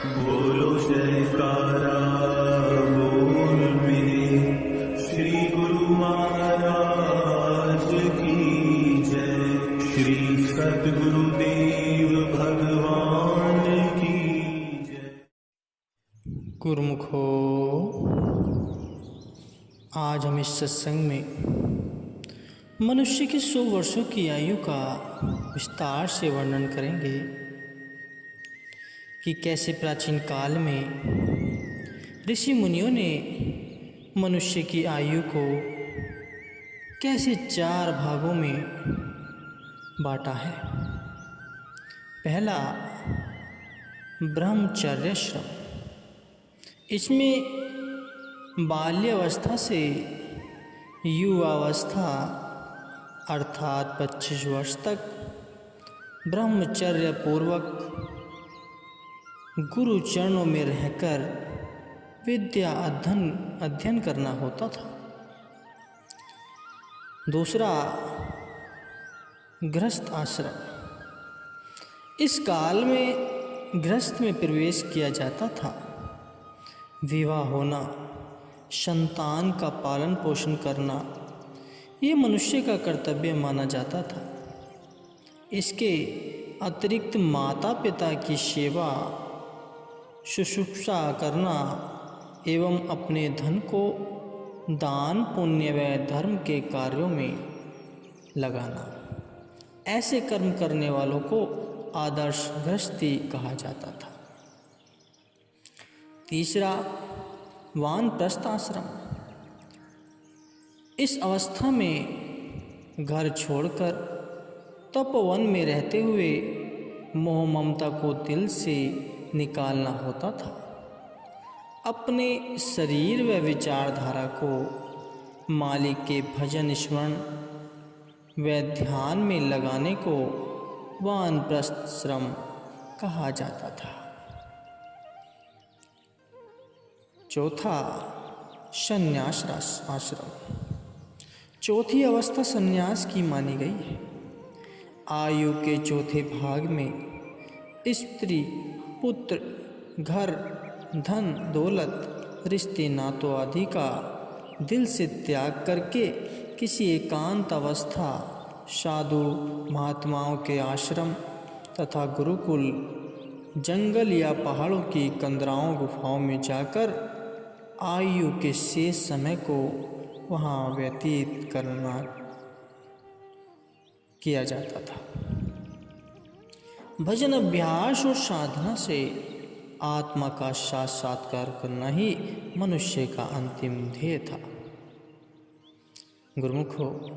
बोलो जयकारा बोल मेरे श्री गुरु महाराज की जय। श्री सद्गुरुदेव भगवान की जय। गुरुमुखो, आज हम इस सत्संग में मनुष्य के 100 वर्षों की आयु का विस्तार से वर्णन करेंगे कि कैसे प्राचीन काल में ऋषि मुनियों ने मनुष्य की आयु को कैसे 4 भागों में बांटा है। पहला, ब्रह्मचर्य श्रम। इसमें बाल्यावस्था से युवावस्था अर्थात 25 वर्ष तक ब्रह्मचर्य पूर्वक गुरु चरणों में रहकर विद्या अध्ययन करना होता था। दूसरा, गृहस्थ आश्रम। इस काल में गृहस्थ में प्रवेश किया जाता था। विवाह होना, संतान का पालन पोषण करना ये मनुष्य का कर्तव्य माना जाता था। इसके अतिरिक्त माता पिता की सेवा शुश्रूषा करना एवं अपने धन को दान पुण्य व धर्म के कार्यों में लगाना, ऐसे कर्म करने वालों को आदर्श गृहस्थी कहा जाता था। तीसरा, वानप्रस्थ आश्रम। इस अवस्था में घर छोड़कर तपोवन में रहते हुए मोह ममता को दिल से निकालना होता था। अपने शरीर व विचारधारा को मालिक के भजन स्मरण व ध्यान में लगाने को वानप्रस्थ श्रम कहा जाता था। चौथा, संन्यास आश्रम। चौथी अवस्था संन्यास की मानी गई है। आयु के चौथे भाग में स्त्री, पुत्र, घर, धन, दौलत, रिश्ते नातों आदि का दिल से त्याग करके किसी एकांत अवस्था, साधु महात्माओं के आश्रम तथा गुरुकुल, जंगल या पहाड़ों की कंदराओं गुफाओं में जाकर आयु के शेष समय को वहाँ व्यतीत करना किया जाता था। भजन अभ्यास और साधना से आत्मा का साक्षात्कार करना ही मनुष्य का अंतिम ध्येय था। गुरुमुखो,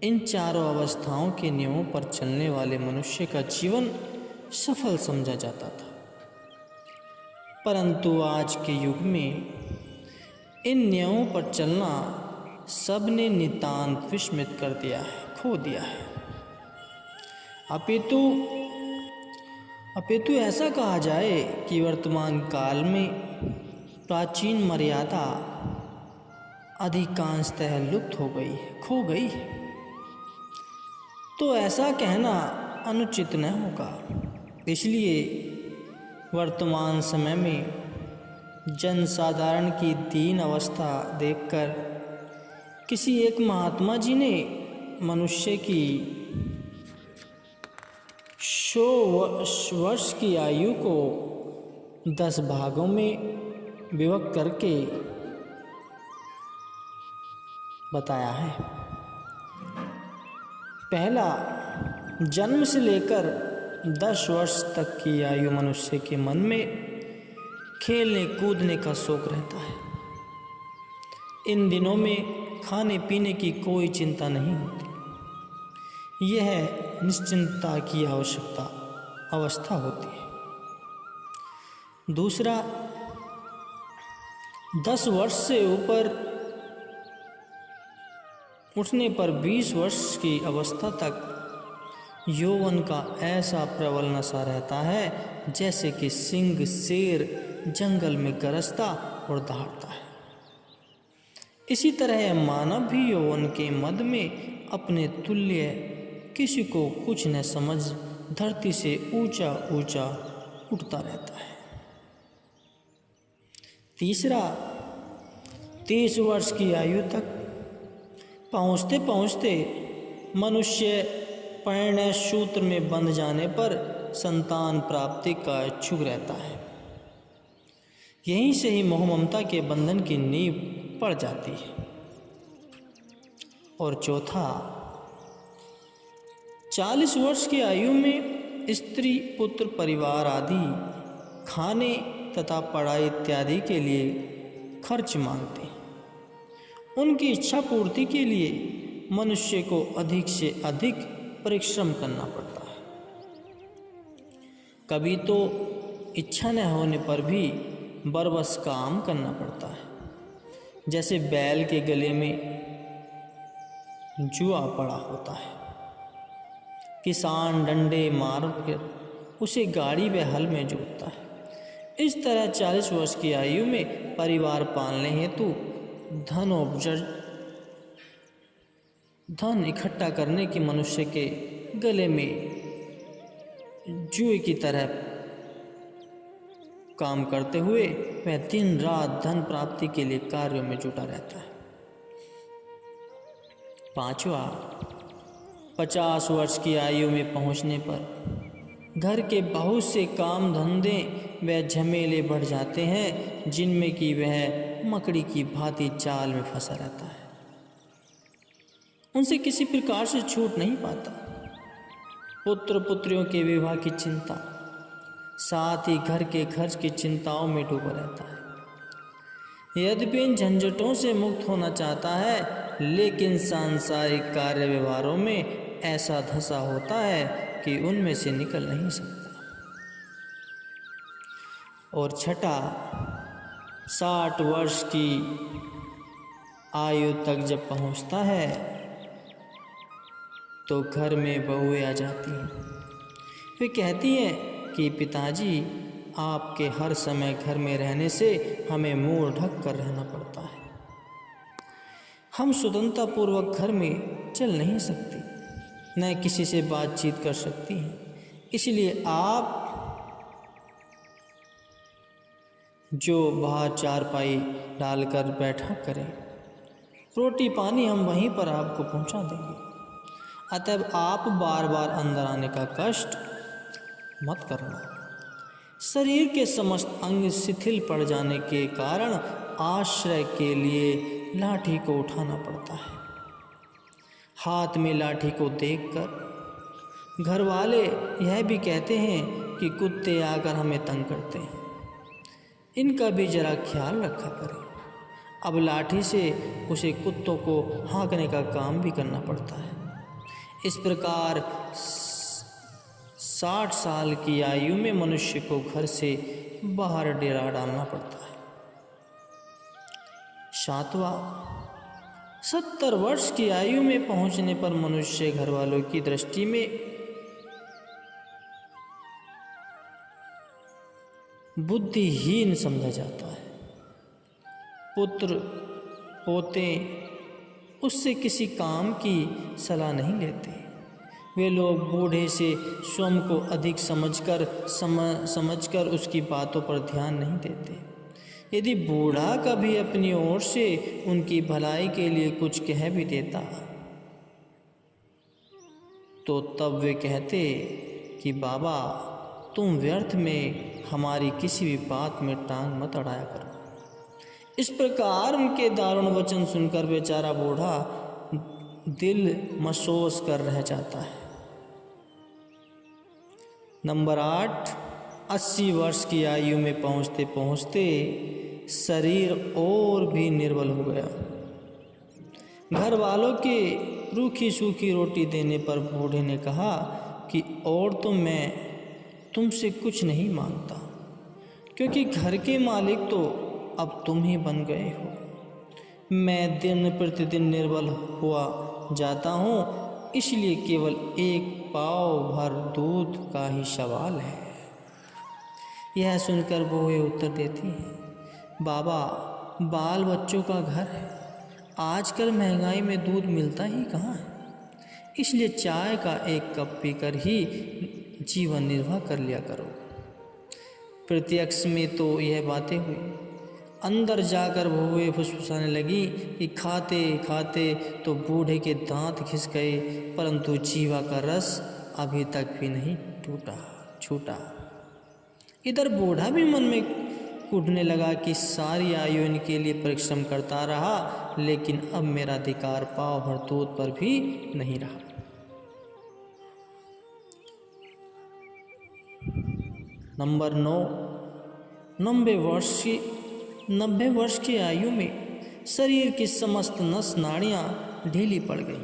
इन चारों अवस्थाओं के नियमों पर चलने वाले मनुष्य का जीवन सफल समझा जाता था। परंतु आज के युग में इन नियमों पर चलना सबने नितांत विस्मृत कर दिया है, खो दिया है। अपितु ऐसा कहा जाए कि वर्तमान काल में प्राचीन मर्यादा अधिकांशतः लुप्त हो गई, खो गई। तो ऐसा कहना अनुचित न होगा। इसलिए वर्तमान समय में जनसाधारण की दीन अवस्था देखकर किसी एक महात्मा जी ने मनुष्य की 100 वर्ष की आयु को 10 भागों में विभक्त करके बताया है। पहला, जन्म से लेकर 10 वर्ष तक की आयु मनुष्य के मन में खेलने कूदने का शौक रहता है। इन दिनों में खाने पीने की कोई चिंता नहीं होती। यह निश्चिंतता की अवस्था होती है। दूसरा, 10 वर्ष से ऊपर उठने पर 20 वर्ष की अवस्था तक यौवन का ऐसा प्रबल नशा रहता है जैसे कि सिंह शेर जंगल में गरजता और दहाड़ता है। इसी तरह मानव भी यौवन के मद में अपने तुल्य किसी को कुछ न समझ धरती से ऊंचा ऊंचा उठता रहता है। तीसरा, 30 वर्ष की आयु तक पहुँचते पहुँचते मनुष्य परिणय सूत्र में बंध जाने पर संतान प्राप्ति का इच्छुक रहता है। यहीं से ही मोह ममता के बंधन की नींव पड़ जाती है। और चौथा, 40 वर्ष की आयु में स्त्री पुत्र परिवार आदि खाने तथा पढ़ाई इत्यादि के लिए खर्च मांगते हैं। उनकी इच्छा पूर्ति के लिए मनुष्य को अधिक से अधिक परिश्रम करना पड़ता है। कभी तो इच्छा न होने पर भी बरबस काम करना पड़ता है। जैसे बैल के गले में जुआ पड़ा होता है, किसान डंडे मार कर उसे गाड़ी व हल में जोतता है। इस तरह 40 वर्ष की आयु में परिवार पालने हेतु धन इकट्ठा करने की मनुष्य के गले में जुए की तरह काम करते हुए वह दिन रात धन प्राप्ति के लिए कार्यों में जुटा रहता है। पांचवा, 50 वर्ष की आयु में पहुंचने पर घर के बहुत से काम धंधे व झमेले बढ़ जाते हैं, जिनमें कि वह मकड़ी की भांति जाल में फंसा रहता है। उनसे किसी प्रकार से छूट नहीं पाता। पुत्र पुत्रियों के विवाह की चिंता, साथ ही घर के खर्च की चिंताओं में डूबा रहता है। यद्यपि इन झंझटों से मुक्त होना चाहता है, लेकिन सांसारिक कार्य व्यवहारों में ऐसा धंसा होता है कि उनमें से निकल नहीं सकता। और छठा, 60 वर्ष की आयु तक जब पहुंचता है तो घर में बहुएं आ जाती हैं। वे कहती हैं कि पिताजी, आपके हर समय घर में रहने से हमें मुंह ढक कर रहना पड़ता है। हम स्वतंत्रतापूर्वक घर में चल नहीं सकती, न किसी से बातचीत कर सकती हैं। इसलिए आप जो बाहर चारपाई डालकर बैठा करें, रोटी पानी हम वहीं पर आपको पहुंचा देंगे। अतः आप बार बार अंदर आने का कष्ट मत करना। शरीर के समस्त अंग शिथिल पड़ जाने के कारण आश्रय के लिए लाठी को उठाना पड़ता है। हाथ में लाठी को देखकर घर वाले यह भी कहते हैं कि कुत्ते आकर हमें तंग करते हैं, इनका भी जरा ख्याल रखा करें। अब लाठी से उसे कुत्तों को हाँकने का काम भी करना पड़ता है। इस प्रकार 60 साल की आयु में मनुष्य को घर से बाहर डेरा डालना पड़ता है। 7वां, 70 वर्ष की आयु में पहुंचने पर मनुष्य घर वालों की दृष्टि में बुद्धिहीन समझा जाता है। पुत्र पोते उससे किसी काम की सलाह नहीं लेते। वे लोग बूढ़े से स्वयं को अधिक समझकर उसकी बातों पर ध्यान नहीं देते। यदि बूढ़ा कभी अपनी ओर से उनकी भलाई के लिए कुछ कह भी देता तो तब वे कहते कि बाबा, तुम व्यर्थ में हमारी किसी भी बात में टांग मत अड़ाया करो। इस प्रकार उनके दारुण वचन सुनकर बेचारा बूढ़ा दिल महसूस कर रह जाता है। नंबर 8, 80 वर्ष की आयु में पहुँचते पहुँचते शरीर और भी निर्बल हो गया। घर वालों के रूखी सूखी रोटी देने पर बूढ़े ने कहा कि और तो मैं तुमसे कुछ नहीं मांगता, क्योंकि घर के मालिक तो अब तुम ही बन गए हो। मैं दिन प्रतिदिन निर्बल हुआ जाता हूँ, इसलिए केवल एक पाव भर दूध का ही सवाल है। यह सुनकर बहुएं उत्तर देती हैं, बाबा, बाल बच्चों का घर है, आजकल महंगाई में दूध मिलता ही कहाँ है, इसलिए चाय का एक कप पीकर ही जीवन निर्वाह कर लिया करो। प्रत्यक्ष में तो यह बातें हुई। अंदर जाकर बहुएं फुसफुसाने लगी कि खाते खाते तो बूढ़े के दांत घिस गए, परंतु जीवा का रस अभी तक भी नहीं छूटा। इधर बूढ़ा भी मन में कूटने लगा कि सारी आयु इनके लिए परिश्रम करता रहा, लेकिन अब मेरा अधिकार पाव भर दूध पर भी नहीं रहा। नंबर 9, 90 वर्ष की आयु में शरीर की समस्त नस नाड़ियाँ ढीली पड़ गई,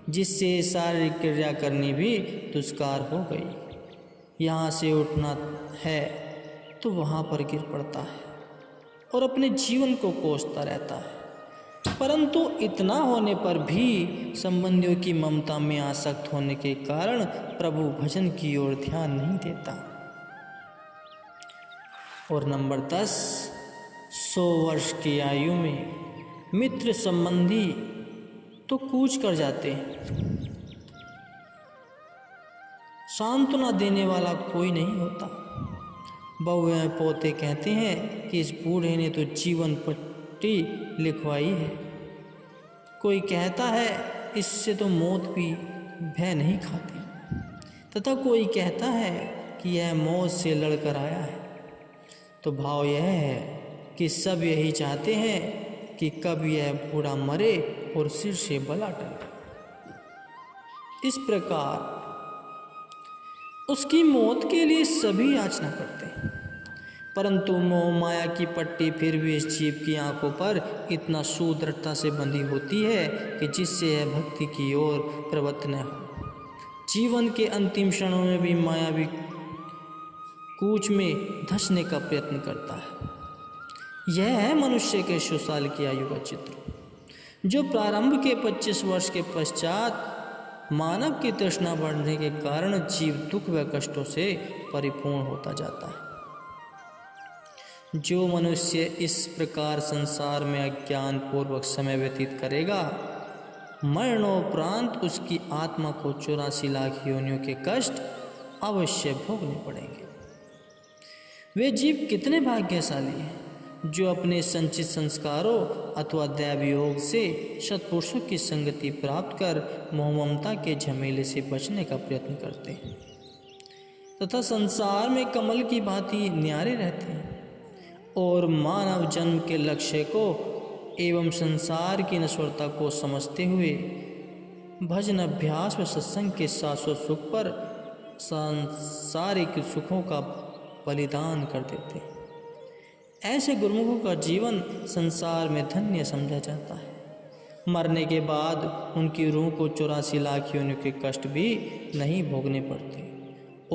जिससे शारीरिक क्रिया करनी भी दुष्कार हो गई। यहाँ से उठना है तो वहाँ पर गिर पड़ता है और अपने जीवन को कोसता रहता है, परंतु इतना होने पर भी संबंधियों की ममता में आसक्त होने के कारण प्रभु भजन की ओर ध्यान नहीं देता। और नंबर 10, 100 वर्ष की आयु में मित्र संबंधी तो कूच कर जाते हैं, सांत्वना देने वाला कोई नहीं होता। बहुएं पोते कहते हैं कि इस बूढ़े ने तो जीवन पट्टी लिखवाई है। कोई कहता है इससे तो मौत भी भय नहीं खाती, तथा कोई कहता है कि यह मौत से लड़कर आया है। तो भाव यह है कि सब यही चाहते हैं कि कब यह बूढ़ा मरे और सिर से बला टले। इस प्रकार उसकी मौत के लिए सभी याचना करते हैं, परंतु मोह माया की पट्टी फिर भी इस जीव की आंखों पर इतना सुदृढ़ता से बंधी होती है कि जिससे यह भक्ति की ओर प्रवृत्त न हो। जीवन के अंतिम क्षणों में भी मायावी कूच में धंसने का प्रयत्न करता है। यह है मनुष्य के 100 साल की आयु का चित्र, जो प्रारंभ के 25 वर्ष के पश्चात मानव की तृष्णा बढ़ने के कारण जीव दुख व कष्टों से परिपूर्ण होता जाता है। जो मनुष्य इस प्रकार संसार में अज्ञान पूर्वक समय व्यतीत करेगा, मरणोपरांत उसकी आत्मा को 84 लाख योनियों के कष्ट अवश्य भोगने पड़ेंगे। वे जीव कितने भाग्यशाली हैं जो अपने संचित संस्कारों अथवा दैव योग से सत्पुरुषों की संगति प्राप्त कर मोह ममता के झमेले से बचने का प्रयत्न करते हैं तथा संसार में कमल की भांति न्यारे रहते हैं और मानव जन्म के लक्ष्य को एवं संसार की नश्वरता को समझते हुए भजन अभ्यास व सत्संग के शाश्वत सुख पर सांसारिक सुखों का बलिदान कर देते। ऐसे गुरुमुखों का जीवन संसार में धन्य समझा जाता है। मरने के बाद उनकी रूह को 84 लाख योनियों के कष्ट भी नहीं भोगने पड़ते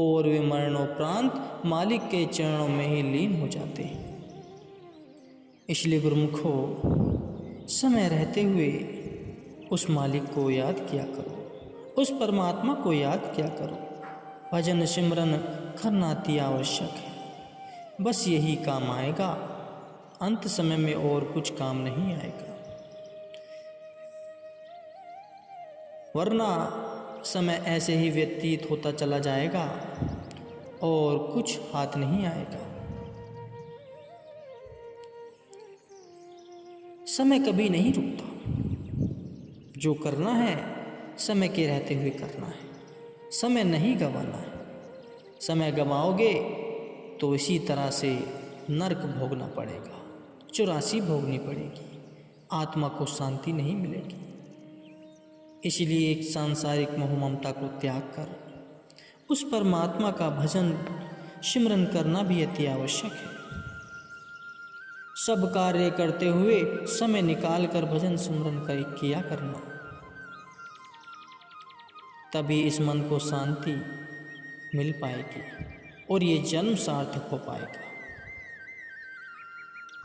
और वे मरणोपरांत मालिक के चरणों में ही लीन हो जाते हैं। इसलिए गुरुमुखों, समय रहते हुए उस मालिक को याद किया करो, उस परमात्मा को याद किया करो। भजन सिमरन करना अति आवश्यक है। बस यही काम आएगा, अंत समय में और कुछ काम नहीं आएगा, वरना समय ऐसे ही व्यतीत होता चला जाएगा और कुछ हाथ नहीं आएगा। समय कभी नहीं रुकता। जो करना है समय के रहते हुए करना है, समय नहीं गंवाना है। समय गंवाओगे तो इसी तरह से नरक भोगना पड़ेगा, 84 भोगनी पड़ेगी, आत्मा को शांति नहीं मिलेगी। इसलिए एक सांसारिक मोह ममता को त्याग कर उस परमात्मा का भजन सिमरन करना भी अति आवश्यक है। सब कार्य करते हुए समय निकाल कर भजन सिमरन किया करना, तभी इस मन को शांति मिल पाएगी और ये जन्म सार्थक हो पाएगा।